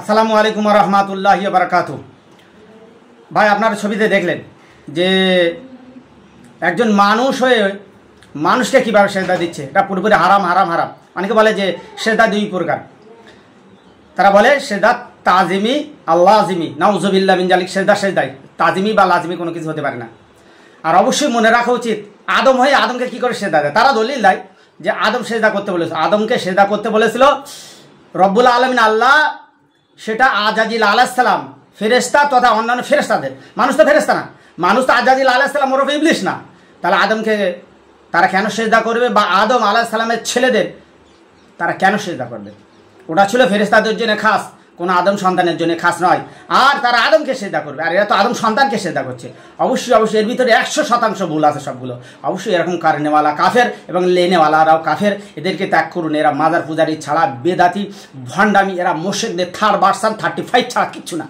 আসসালামু আলাইকুম রহমতুল্লাহি ওয়া বারাকাতুহু। ভাই আপনারা ছবিতে দেখলেন যে একজন মানুষ হয়ে মানুষকে কীভাবে সেজদা দিচ্ছে। এটা পুরোপুরি হারাম হারাম হারাম। অনেকে বলে যে সেজদা দুই প্রকার, তারা বলে সেজদা তাজিমি আল্লাহ আজিমি, নাউজুবিল্লাহ মিন জালিক। সেজদাই তাজিমি বা লাজিমি কোনো কিছু হতে পারে না। আর অবশ্যই মনে রাখা উচিত আদম হয়ে আদমকে কী করে সেজদা দেয়। তারা দলিল দেয় যে আদম সেজদা করতে বলেছিল, আদমকে সেজদা করতে বলেছিল রব্বুল আলামিন আল্লাহ। সেটা আজাজিল আলাইহিস সালাম ফেরেশতা তথা অন্যান্য ফেরেশতাদের, মানুষ তো ফেরেশতা না, মানুষ তো আজাজিল আলাইহিস সালাম ওরফে ইবলিস না। তাহলে আদমকে তারা কেন সেজদা করবে, বা আদম আলাইহিস সালামের ছেলেদের তারা কেন সেজদা করবে? ওটা ছিল ফেরেশতাদের জন্য খাস, কোনো আদম সন্তানের জন্য খাস নয়। আর তারা আদমকে সেজদা করবে, আর এরা তো আদম সন্তানকে সেজদা করছে। অবশ্যই এর ভিতরে 100% ভুল আছে সবগুলো। অবশ্যই এরকম কারণেওয়ালা কাফের এবং লেনেওয়ালারাও কাফের। এদেরকে ত্যাগ করুন। এরা মাজার পূজারি ছাড়া বেদাতি ভণ্ডামি, এরা মোশেকদের 3rd ভার্সন 35 ছাড়া কিচ্ছু না।